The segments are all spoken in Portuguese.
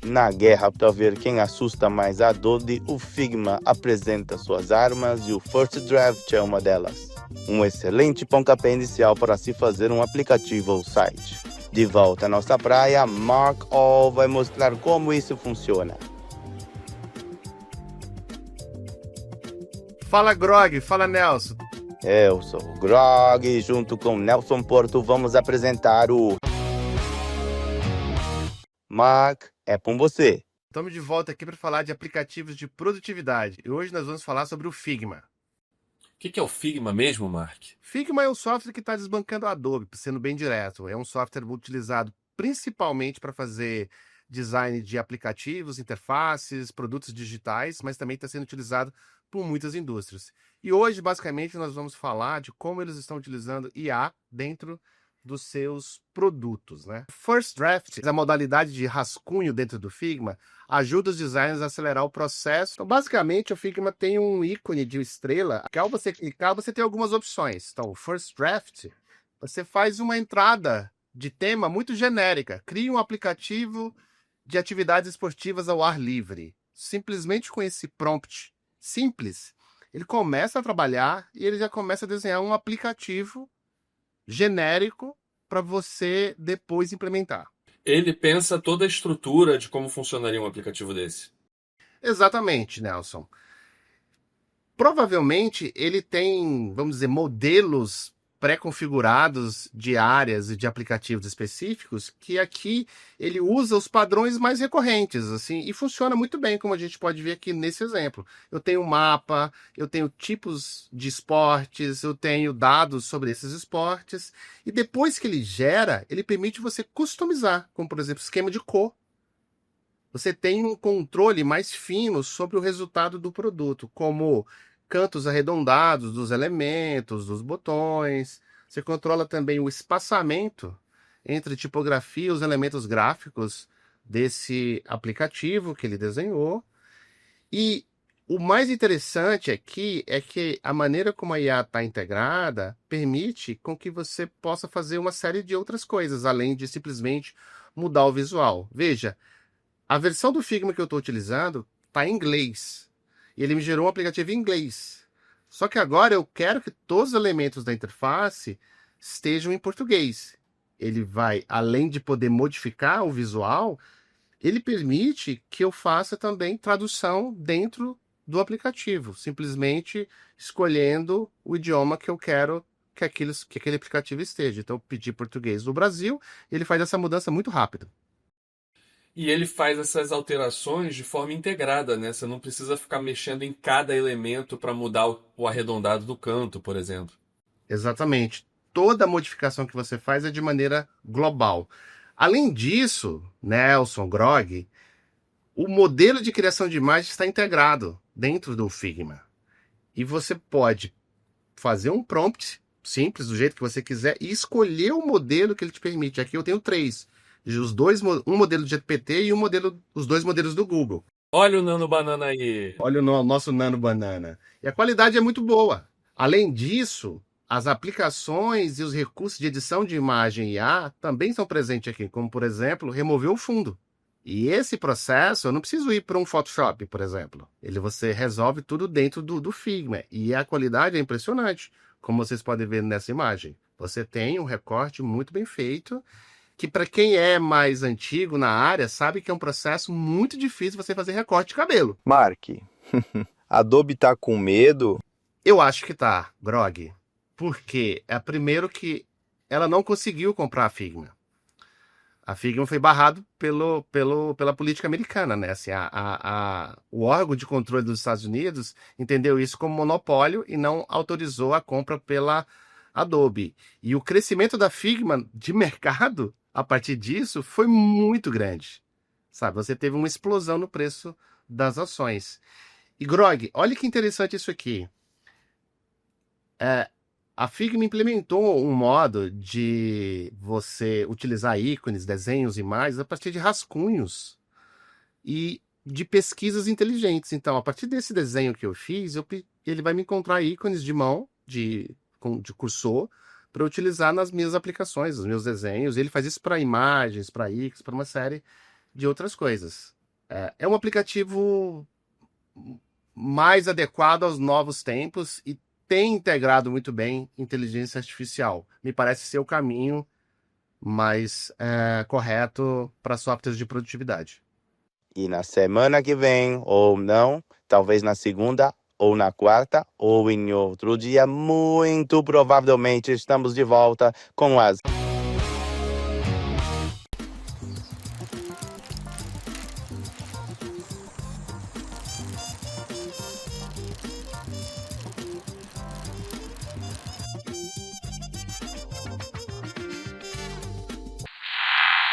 Na guerra para ver quem assusta mais a Adobe, o Figma apresenta suas armas e o First Draft é uma delas. Um excelente pontapé inicial para se fazer um aplicativo ou site. De volta à nossa praia, Mark All vai mostrar como isso funciona. Fala Grog, fala Nelson. Eu sou o Grog e junto com Nelson Porto vamos apresentar o... Mark, é com você. Estamos de volta aqui para falar de aplicativos de produtividade e hoje nós vamos falar sobre o Figma. O que é o Figma mesmo, Mark? Figma é um software que está desbancando a Adobe, sendo bem direto. É um software utilizado principalmente para fazer design de aplicativos, interfaces, produtos digitais, mas também está sendo utilizado por muitas indústrias. E hoje, basicamente, nós vamos falar de como eles estão utilizando IA dentro dos seus produtos, né? First Draft, a modalidade de rascunho dentro do Figma, ajuda os designers a acelerar o processo. Então, basicamente, o Figma tem um ícone de estrela. Ao você clicar, você tem algumas opções. Então, o First Draft, você faz uma entrada de tema muito genérica. Cria um aplicativo de atividades esportivas ao ar livre. Simplesmente com esse prompt simples, ele começa a trabalhar e ele já começa a desenhar um aplicativo genérico para você depois implementar. Ele pensa toda a estrutura de como funcionaria um aplicativo desse. Exatamente, Nelson. Provavelmente ele tem, vamos dizer, modelos pré-configurados de áreas e de aplicativos específicos que aqui ele usa os padrões mais recorrentes, assim, e funciona muito bem, como a gente pode ver aqui nesse exemplo. Eu tenho mapa, eu tenho tipos de esportes, eu tenho dados sobre esses esportes, e depois que ele gera, ele permite você customizar, como por exemplo, esquema de cor. Você tem um controle mais fino sobre o resultado do produto, como cantos arredondados dos elementos, dos botões. Você controla também o espaçamento entre tipografia e os elementos gráficos desse aplicativo que ele desenhou. E o mais interessante aqui é que a maneira como a IA está integrada permite com que você possa fazer uma série de outras coisas, além de simplesmente mudar o visual. Veja, a versão do Figma que eu estou utilizando está em inglês. E ele me gerou um aplicativo em inglês. Só que agora eu quero que todos os elementos da interface estejam em português. Ele vai, além de poder modificar o visual, ele permite que eu faça também tradução dentro do aplicativo, simplesmente escolhendo o idioma que eu quero que aquele aplicativo esteja. Então, eu pedi português do Brasil, e ele faz essa mudança muito rápido. E ele faz essas alterações de forma integrada, né? Você não precisa ficar mexendo em cada elemento para mudar o arredondado do canto, por exemplo. Exatamente. Toda modificação que você faz é de maneira global. Além disso, Nelson, Grog, o modelo de criação de imagem está integrado dentro do Figma. E você pode fazer um prompt simples, do jeito que você quiser, e escolher o modelo que ele te permite. Aqui eu tenho três. Um modelo de GPT e os dois modelos do Google. Olha o Nano Banana aí. Olha o nosso Nano Banana. E a qualidade é muito boa. Além disso, as aplicações e os recursos de edição de imagem IA também são presentes aqui, como, por exemplo, remover o fundo. E esse processo, eu não preciso ir para um Photoshop, por exemplo. Você resolve tudo dentro do Figma. E a qualidade é impressionante, como vocês podem ver nessa imagem. Você tem um recorte muito bem feito, que para quem é mais antigo na área, sabe que é um processo muito difícil você fazer recorte de cabelo. Mark, Adobe tá com medo? Eu acho que tá, Grog. Porque primeiro que ela não conseguiu comprar a Figma. A Figma foi barrado pela política americana, né? Assim, o órgão de controle dos Estados Unidos entendeu isso como monopólio e não autorizou a compra pela Adobe. E o crescimento da Figma de mercado, a partir disso, foi muito grande. Sabe? Você teve uma explosão no preço das ações. E, Grog, olha que interessante isso aqui. A Figma implementou um modo de você utilizar ícones, desenhos, imagens a partir de rascunhos e de pesquisas inteligentes. Então, a partir desse desenho que eu fiz, ele vai me encontrar ícones de mão, de cursor, para utilizar nas minhas aplicações, nos meus desenhos. Ele faz isso para imagens, para ícones, para uma série de outras coisas. É um aplicativo mais adequado aos novos tempos e tem integrado muito bem inteligência artificial. Me parece ser o caminho mais correto para softwares de produtividade. E na semana que vem, ou não, talvez na segunda, ou na quarta, ou em outro dia, muito provavelmente estamos de volta com as...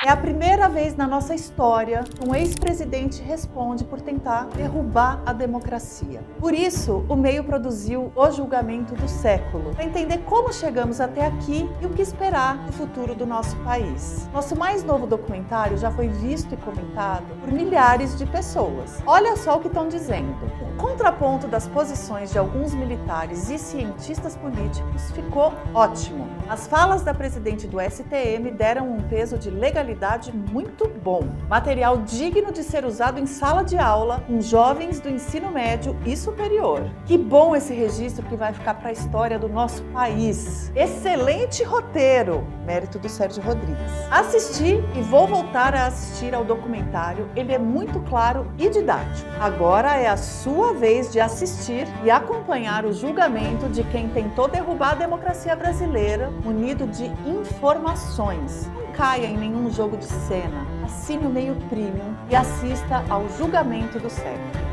É a primeira vez na nossa história que um ex-presidente responde por tentar derrubar a democracia. Por isso, o meio produziu O Julgamento do Século, para entender como chegamos até aqui e o que esperar do futuro do nosso país. Nosso mais novo documentário já foi visto e comentado por milhares de pessoas. Olha só o que estão dizendo. O contraponto das posições de alguns militares e cientistas políticos ficou ótimo. As falas da presidente do STM deram um peso de legalidade muito bom. Material digno de ser usado em sala de aula com jovens do ensino médio e superior. Que bom esse registro que vai ficar para a história do nosso país. Excelente roteiro, mérito do Sérgio Rodrigues. Assisti e vou voltar a assistir ao documentário, ele é muito claro e didático. Agora é a sua vez de assistir e acompanhar o julgamento de quem tentou derrubar a democracia brasileira, munido de informações. Não caia em nenhum jogo de cena. Assine o Meio Premium e assista ao Julgamento do Século.